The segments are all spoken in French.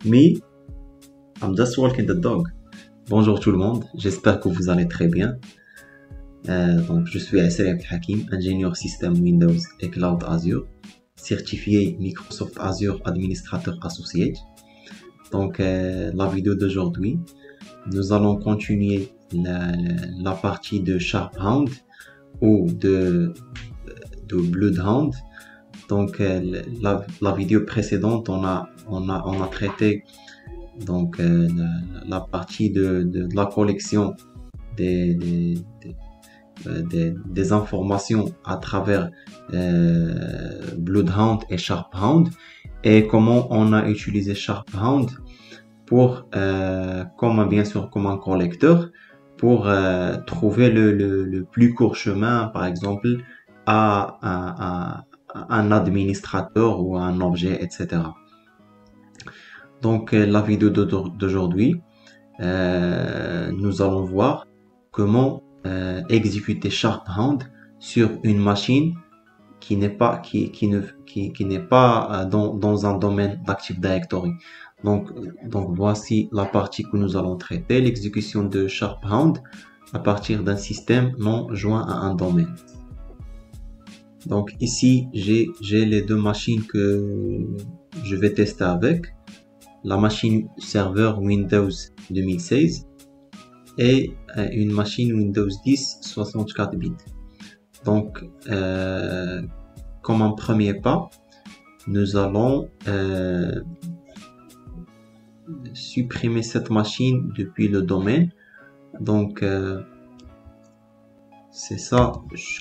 Me, I'm just walking the dog. Bonjour tout le monde, j'espère que vous allez très bien. Donc, je suis Essay Hakim, ingénieur système Windows et Cloud Azure, certifié Microsoft Azure Administrateur Associate. Donc, la vidéo d'aujourd'hui, nous allons continuer la partie de Sharphound ou de Bloodhound. Donc, la vidéo précédente, on a traité donc la partie de la collection des informations à travers Bloodhound et Sharphound, et comment on a utilisé Sharphound pour bien sûr comme un collecteur pour trouver le plus court chemin, par exemple à un administrateur ou un objet, etc. Donc, la vidéo d'aujourd'hui, nous allons voir comment exécuter Sharphound sur une machine qui n'est pas dans un domaine d'Active Directory. Donc voici la partie que nous allons traiter, l'exécution de Sharphound à partir d'un système non joint à un domaine. Donc ici, j'ai les deux machines que je vais tester avec. La machine serveur Windows 2016 et une machine Windows 10 64 bits. Donc, comme un premier pas, nous allons supprimer cette machine depuis le domaine. Donc, c'est ça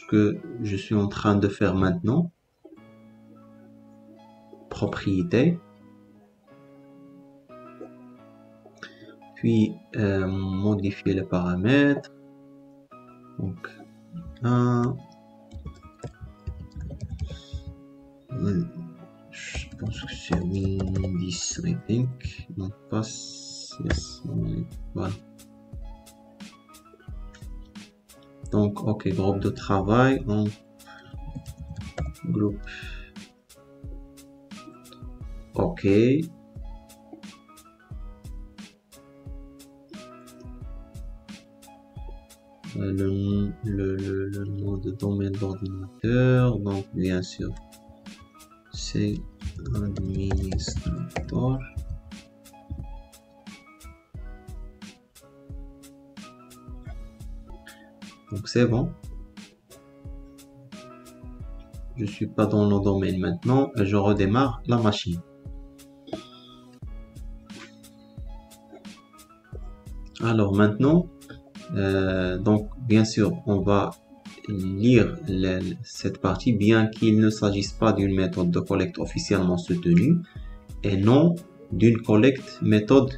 que je suis en train de faire maintenant. Propriété. Puis modifier les paramètres. Donc, je pense que c'est Win 10, I think. Non, pas. Yes, voilà. Donc, ok, groupe de travail. Donc, groupe. Ok. Le nom de domaine d'ordinateur, donc bien sûr c'est administrateur. Donc c'est bon, je suis pas dans le domaine maintenant et je redémarre la machine. Alors maintenant, donc bien sûr on va lire cette partie, bien qu'il ne s'agisse pas d'une méthode de collecte officiellement soutenue et non d'une collecte méthode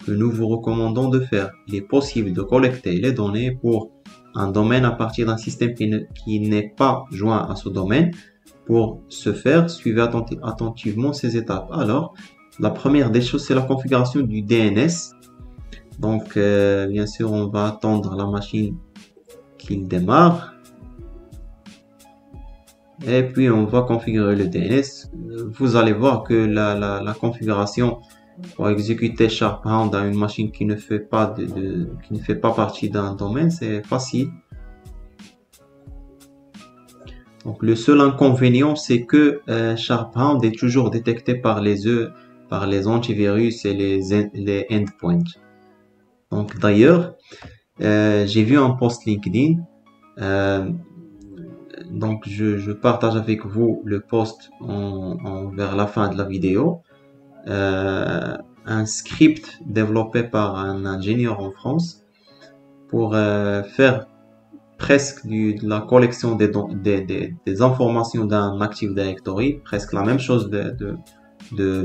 que nous vous recommandons de faire. Il est possible de collecter les données pour un domaine à partir d'un système qui n'est pas joint à ce domaine. Pour ce faire, suivez attentivement ces étapes. Alors, la première des choses, c'est la configuration du DNS. Donc, bien sûr, on va attendre la machine qu'il démarre. Et puis, on va configurer le DNS. Vous allez voir que la configuration pour exécuter Sharphound à une machine qui ne fait pas partie d'un domaine, c'est facile. Donc, le seul inconvénient, c'est que Sharphound est toujours détecté par les antivirus et les endpoints. Donc d'ailleurs, j'ai vu un post LinkedIn, donc je partage avec vous le post vers la fin de la vidéo. Un script développé par un ingénieur en France pour faire presque de la collection des informations d'un Active Directory, presque la même chose de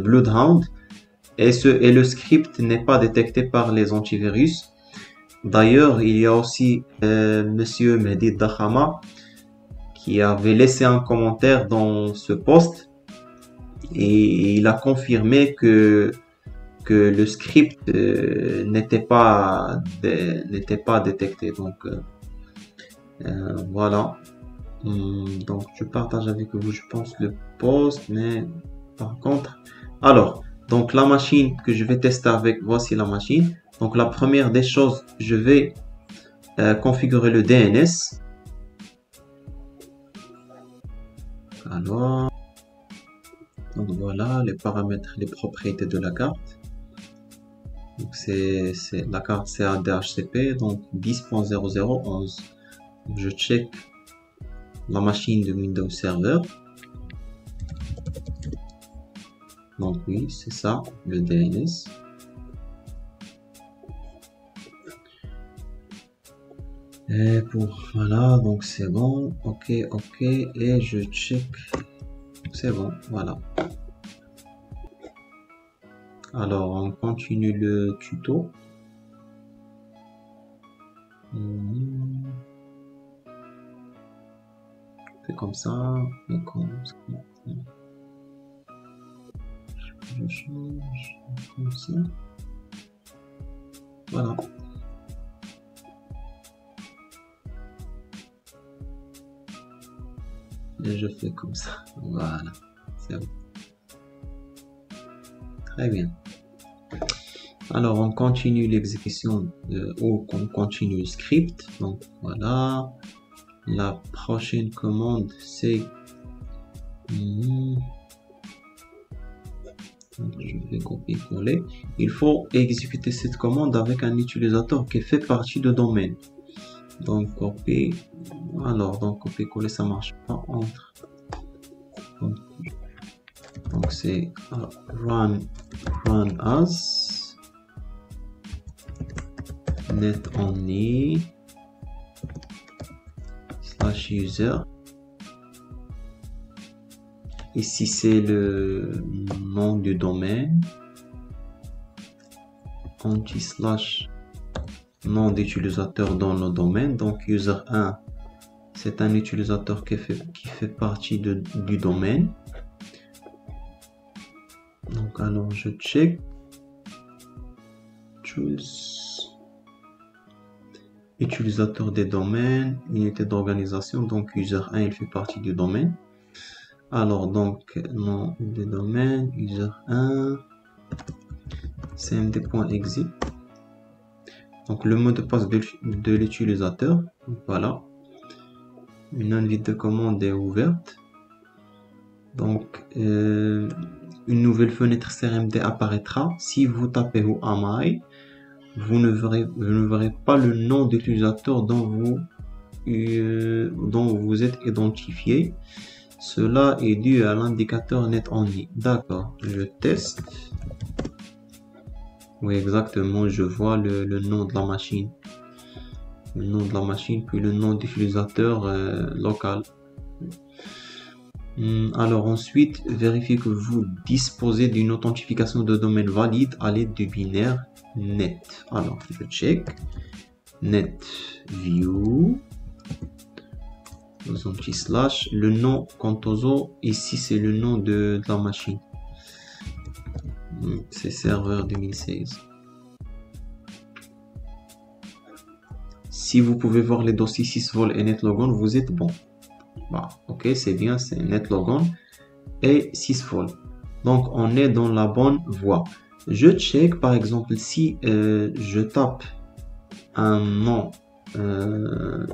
Bloodhound. Et le script n'est pas détecté par les antivirus. D'ailleurs, il y a aussi Monsieur Mehdi Dakhama qui avait laissé un commentaire dans ce post et il a confirmé que le script n'était pas détecté. Donc voilà. Donc je partage avec vous, je pense, le post, mais par contre, alors Donc la machine que je vais tester avec, voici la machine. Donc la première des choses, je vais configurer le DNS. Alors, donc voilà les paramètres, les propriétés de la carte. Donc la carte c'est un DHCP, donc 10.0011. Je check la machine de Windows Server. Donc oui, c'est ça, le DNS. Et voilà, donc c'est bon, ok, et je check, c'est bon, voilà. Alors, on continue le tuto. C'est comme ça, et je change, comme ça. Voilà. Et je fais comme ça. Voilà. C'est bon. Très bien. Alors, on continue l'exécution ou on continue le script. Donc, voilà. La prochaine commande, c'est... Donc, je vais copier-coller. Il faut exécuter cette commande avec un utilisateur qui fait partie de domaine. Donc, copier. Alors, donc, copier-coller, ça marche pas entre. Donc, c'est run as net only /user. Ici, c'est le nom du domaine. Anti/ nom d'utilisateur dans le domaine. Donc, user 1, c'est un utilisateur qui fait partie du domaine. Donc, alors, je check. Choose. Utilisateur des domaines, unité d'organisation. Donc, user 1, il fait partie du domaine. Alors, donc, nom de domaine, user 1, cmd.exit. Donc, le mot de passe de l'utilisateur. Voilà. Une invite de commande est ouverte. Donc, une nouvelle fenêtre CRMD apparaîtra. Si vous tapez ou AMI, vous ne verrez pas le nom d'utilisateur dont vous êtes identifié. Cela est dû à l'indicateur net only. D'accord, je teste. Oui, exactement, je vois le nom de la machine. Le nom de la machine, puis le nom d'utilisateur local. Alors ensuite, vérifiez que vous disposez d'une authentification de domaine valide à l'aide du binaire net. Alors, je check. Net view. /, le nom Contoso, ici c'est le nom de la machine. C'est serveur 2016. Si vous pouvez voir les dossiers sysvol et netlogon, vous êtes bon. Bah, ok, c'est bien, c'est netlogon et sysvol. Donc on est dans la bonne voie. Je check par exemple si je tape un nom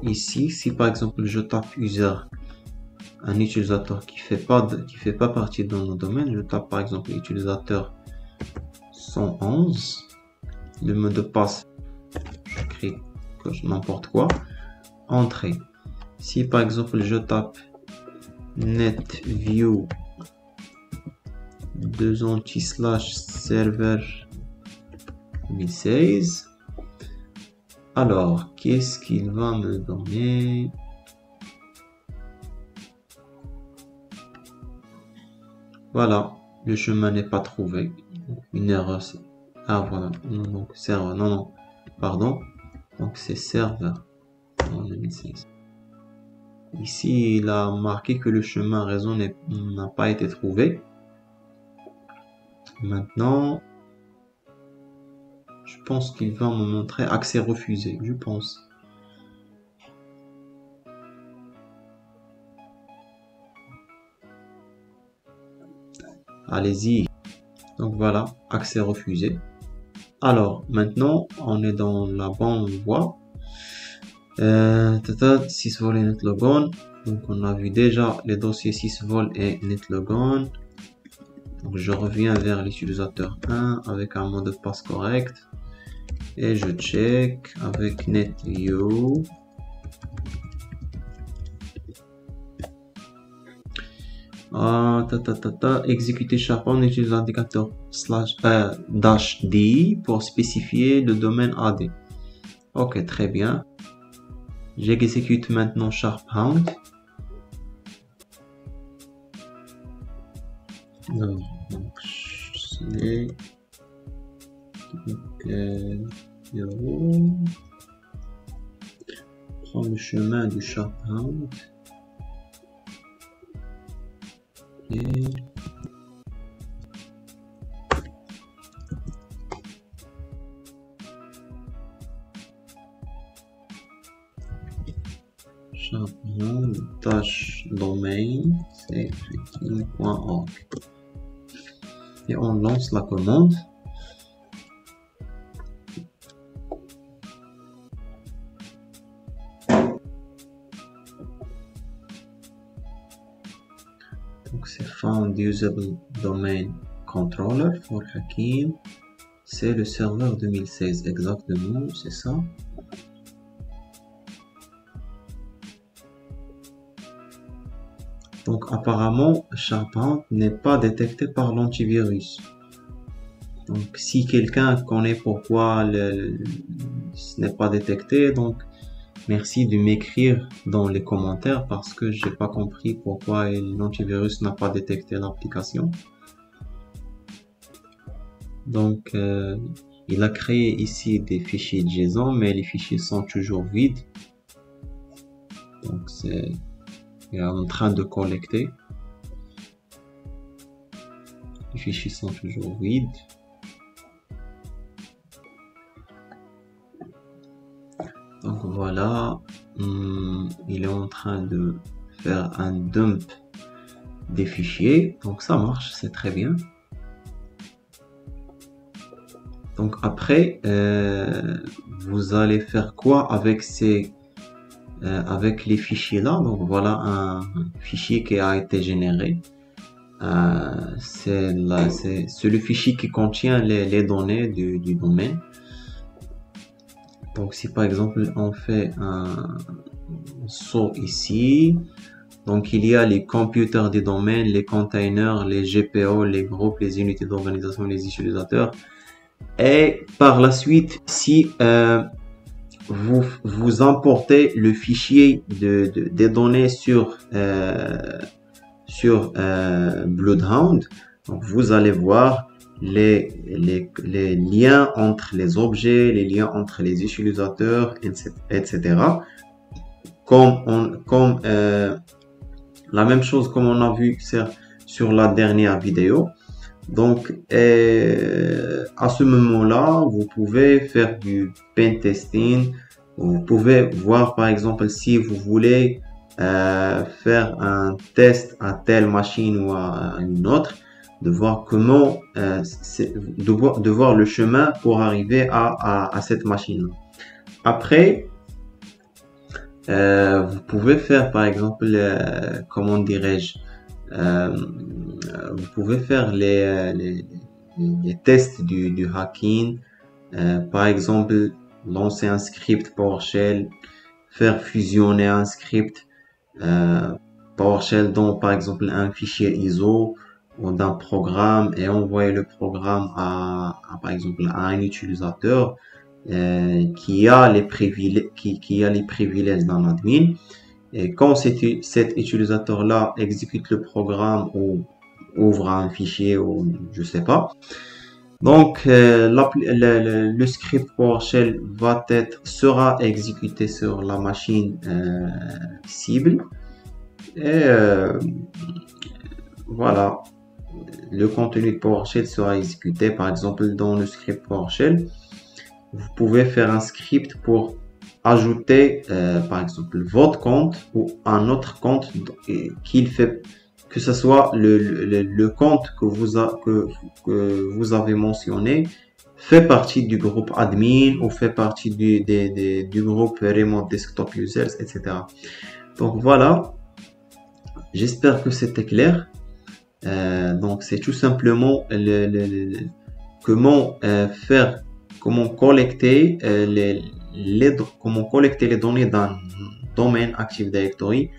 ici, si par exemple je tape user, un utilisateur qui fait pas partie de nos domaines, je tape par exemple utilisateur 111, le mot de passe, j'écris n'importe quoi, entrée. Si par exemple je tape netview /server 2016, alors qu'est-ce qu'il va me donner? Voilà, le chemin n'est pas trouvé. Une erreur. Ah voilà, donc serveur, non, pardon. Donc c'est serveur en 2016. Ici, il a marqué que le chemin réseau n'a pas été trouvé. Maintenant, je pense qu'il va me montrer accès refusé, je pense. Allez-y. Donc voilà, accès refusé. Alors maintenant, on est dans la bonne voie. 6 vol et netlogon. Donc on a vu déjà les dossiers 6 vol et netlogon. Donc je reviens vers l'utilisateur 1 avec un mot de passe correct. Et je check avec netview. Exécuter SharePoint, on utilise l'indicateur -d pour spécifier le domaine AD. Ok, très bien. J'exécute maintenant SharePoint. Donc, c'est prends le chemin du SharePoint. Et SharePoint -domain, c'est hacking.org. Et on lance la commande. Donc c'est found usable domain controller for hacking. C'est le serveur 2016 exactement, c'est ça. Donc apparemment, SharePoint n'est pas détecté par l'antivirus. Donc si quelqu'un connaît pourquoi ce n'est pas détecté, donc merci de m'écrire dans les commentaires parce que j'ai pas compris pourquoi l'antivirus n'a pas détecté l'application. Donc il a créé ici des fichiers JSON, mais les fichiers sont toujours vides. Donc il est en train de collecter. Les fichiers sont toujours vides. Donc voilà, il est en train de faire un dump des fichiers. Donc ça marche, c'est très bien. Donc après, vous allez faire quoi avec avec les fichiers là? Donc voilà un fichier qui a été généré. C'est le fichier qui contient les données du domaine. Donc si par exemple on fait un saut ici, donc il y a les computers des domaines, les containers, les GPO, les groupes, les unités d'organisation, les utilisateurs. Et par la suite, si vous importez le fichier des données sur Bloodhound, donc vous allez voir les liens entre les objets, les liens entre les utilisateurs, etc. Comme la même chose comme on a vu sur la dernière vidéo. Donc à ce moment-là, vous pouvez faire du pen testing. Vous pouvez voir par exemple si vous voulez faire un test à telle machine ou à une autre, de voir comment de voir le chemin pour arriver à cette machine. Après, vous pouvez faire par exemple, comment dirais-je, vous pouvez faire les tests du hacking, par exemple lancer un script PowerShell, faire fusionner un script PowerShell dans par exemple un fichier ISO ou d'un programme et envoyer le programme par exemple à un utilisateur qui a les privilèges d'un admin. Et quand cet utilisateur là exécute le programme ou ouvre un fichier ou je sais pas, donc le script PowerShell sera exécuté sur la machine cible et voilà, le contenu de PowerShell sera exécuté. Par exemple dans le script PowerShell, vous pouvez faire un script pour ajouter par exemple votre compte ou un autre compte que ce soit le compte que vous avez mentionné fait partie du groupe admin ou fait partie du groupe Remote Desktop Users, etc. Donc voilà, j'espère que c'était clair. Donc c'est tout simplement comment faire, comment collecter comment collecter les données d'un domaine Active Directory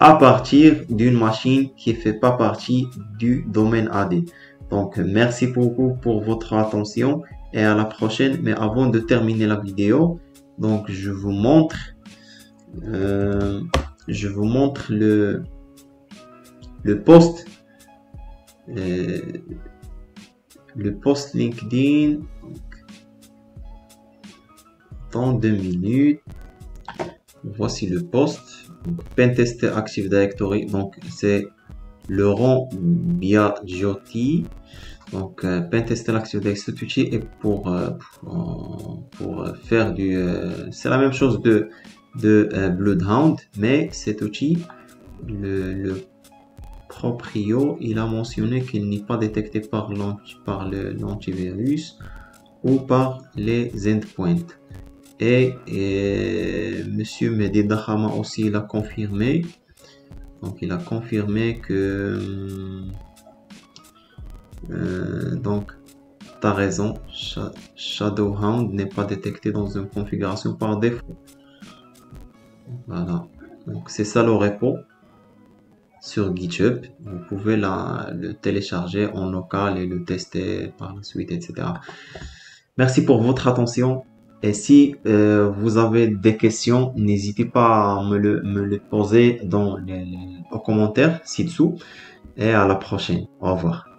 à partir d'une machine qui ne fait pas partie du domaine AD. Donc, merci beaucoup pour votre attention et à la prochaine. Mais avant de terminer la vidéo, donc je vous montre le post le post LinkedIn dans 2 minutes. Voici le post. Pentester Active Directory, donc c'est Laurent Biagiotti. Donc Pentester Active Directory, cet outil est pour faire c'est la même chose de Bloodhound, mais cet outil, le proprio, il a mentionné qu'il n'est pas détecté par l'antivirus ou par les endpoints. Et Monsieur Mehdi Dahama aussi, il a confirmé. Donc, il a confirmé que donc, tu as raison, Shadowhound n'est pas détecté dans une configuration par défaut. Voilà. Donc, c'est ça le repo sur GitHub. Vous pouvez le télécharger en local et le tester par la suite, etc. Merci pour votre attention. Et si vous avez des questions, n'hésitez pas à me le poser dans aux commentaires ci-dessous. Et à la prochaine. Au revoir.